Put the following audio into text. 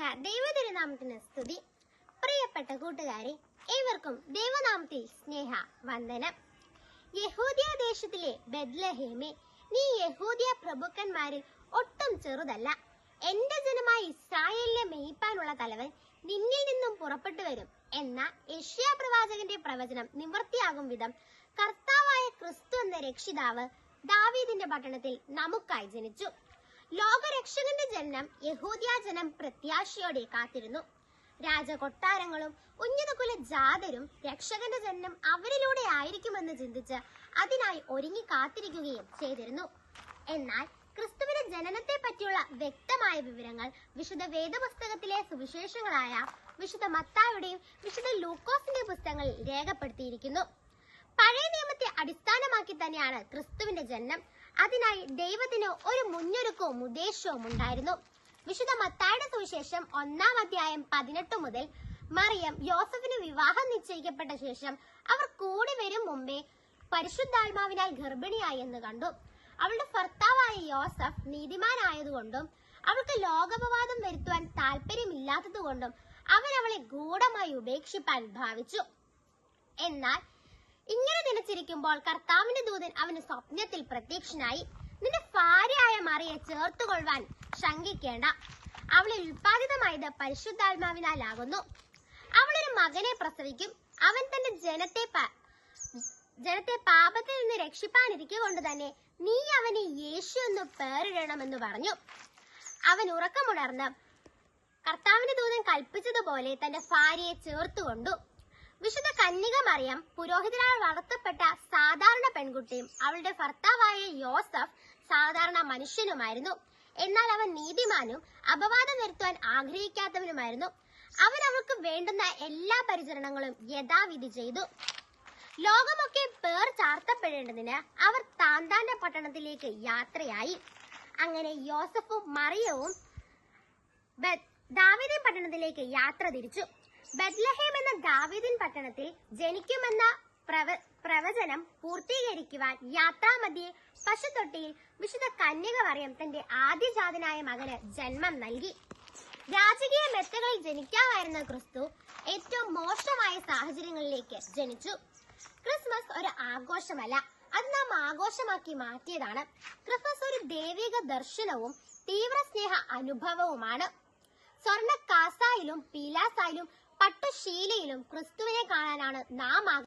സർവലോക ദൈവതിരുനാമത്തിന് സ്തുതി. പ്രിയപ്പെട്ട കൂട്ടുകാരെ, ഏവർക്കും ദൈവനാമത്തിൽ സ്നേഹ വന്ദനം. യഹൂദിയ ദേശത്തിലെ ബെത്ലഹേമേ, നീ യഹൂദിയ പ്രഭുക്കന്മാരിൽ ഒട്ടും ചെറുതല്ല. എന്റെ ജനമായ ഇസ്രായേലിനെ മേയ്പ്പാനുള്ള തലവൻ നിന്നിൽ നിന്നും പുറപ്പെട്ടു വരും എന്ന യെശയ്യാ പ്രവാചകന്റെ പ്രവചനം നിവൃത്തിയാകും വിധം കർത്താവായ ക്രിസ്തു എന്ന രക്ഷിതാവ് ദാവീദിന്റെ പട്ടണത്തിൽ നമുക്കായി ജനിച്ചു. ലോകരക്ഷകന്റെ ജനനം യഹൂദിയ ജനം പ്രത്യാശയോടെ കാത്തിരുന്നു. രാജകൊട്ടാരങ്ങളും ഉന്നതകുല ജാതരും രക്ഷകന്റെ ജനനം അവരിലൂടെ ആയിരിക്കുമെന്ന് ചിന്തിച്ച് അതിനായി ഒരുങ്ങി കാത്തിരിക്കുകയും ചെയ്തിരുന്നു. എന്നാൽ ക്രിസ്തുവിന്റെ ജനനത്തെ പറ്റിയുള്ള വ്യക്തമായ വിവരങ്ങൾ വിശുദ്ധ വേദപുസ്തകത്തിലെ സുവിശേഷങ്ങളായ വിശുദ്ധ മത്തായിയുടെയും വിശുദ്ധ ലൂക്കോസിന്റെ പുസ്തകങ്ങളിൽ രേഖപ്പെടുത്തിയിരിക്കുന്നു. പഴയ നിയമത്തെ അടിസ്ഥാനമാക്കി തന്നെയാണ് ക്രിസ്തുവിന്റെ ജനനം. അതിനായി ദൈവത്തിന് ഒരു മുന്നൊരുക്കവും ഉദ്ദേശവും ഉണ്ടായിരുന്നു. വിശുദ്ധ മത്തായിയുടെ സുവിശേഷം 1-ാം അധ്യായം 18 മുതൽ മറിയം യോസഫിന് വിവാഹം നിശ്ചയിക്കപ്പെട്ട ശേഷം അവർ കൂടി വരും മുമ്പേ പരിശുദ്ധാത്മാവിനാൽ ഗർഭിണിയായി എന്ന് കണ്ടു. അവളുടെ ഭർത്താവായ യോസഫ് നീതിമാനായതുകൊണ്ടും അവൾക്ക് ലോകാപവാദം വരുത്തുവാൻ താല്പര്യമില്ലാത്തതുകൊണ്ടും അവൻ അവളെ ഗൂഢമായി ഉപേക്ഷിപ്പാൻ ഭാവിച്ചു. എന്നാൽ ഇങ്ങനെ നനച്ചിരിക്കുമ്പോൾ കർത്താവിന്റെ ദൂതൻ അവന് സ്വപ്നത്തിൽ പ്രത്യക്ഷനായി, നിന്റെ ഭാര്യയായ മറിയെ ചേർത്തുകൊള്ളുവാൻ ശങ്കിക്കേണ്ട. അവളിൽ ഉൽപാദിതമായത് പരിശുദ്ധാത്മാവിനാലാകുന്നു. അവളൊരു മകനെ പ്രസവിക്കും. അവൻ തന്റെ ജനത്തെ പാപത്തിൽ നിന്ന് രക്ഷിപ്പാനിരിക്കൊണ്ട് തന്നെ നീ അവന് യേശു എന്ന് പേരിടണമെന്ന് പറഞ്ഞു. അവൻ ഉറക്കമുണർന്ന് കർത്താവിന്റെ ദൂതൻ കൽപ്പിച്ചതുപോലെ തന്റെ ഭാര്യയെ ചേർത്തുകൊണ്ടു. വിശുദ്ധ കന്യക മറിയം പുരോഹിതനാൽ വളർത്തപ്പെട്ട സാധാരണ പെൺകുട്ടിയും അവളുടെ ഭർത്താവായ യോസഫ് സാധാരണ മനുഷ്യനുമായിരുന്നു. എന്നാൽ അവൻ നീതിമാനും അപവാദം വരുത്തുവാൻ ആഗ്രഹിക്കാത്തവനുമായിരുന്നു. അവൻ അവൾക്ക് വേണ്ടുന്ന എല്ലാ പരിചരണങ്ങളും യഥാവിധി ചെയ്തു. ലോകമൊക്കെ പേർ ചാർത്തപ്പെടേണ്ടതിന് അവർ താന്താന്റെ പട്ടണത്തിലേക്ക് യാത്രയായി. അങ്ങനെ യോസഫും മറിയവും ദാവീദിൻ പട്ടണത്തിലേക്ക് യാത്ര തിരിച്ചു. ബെത്ലഹേം എന്ന ദാവീദിൻ പട്ടണത്തിൽ ജനിക്കുമെന്ന പ്രവചനം പൂർത്തീകരിക്കുവാൻ യാത്രാമധ്യേ പശുത്തൊട്ടിയിൽ വിശുദ്ധ കന്യക മറിയം തന്റെ ആദ്യജാതനായ മകന് ജന്മം നൽകി. രാജകീയ മെത്തകളിൽ ജനിക്കാമായിരുന്ന ക്രിസ്തു ഏറ്റവും മോശമായ സാഹചര്യങ്ങളിലേക്ക് ജനിച്ചു. ക്രിസ്മസ് ഒരു ആഘോഷമല്ല, അത് നാം ആഘോഷമാക്കി മാറ്റിയതാണ്. ക്രിസ്മസ് ഒരു ദൈവിക ദർശനവും തീവ്ര സ്നേഹ അനുഭവവുമാണ്. സ്വർണ്ണ കാസായിലും പീലാസായിലും പട്ടുശീലയിലും ക്രിസ്തുവിനെ കാണാനാണ് നാം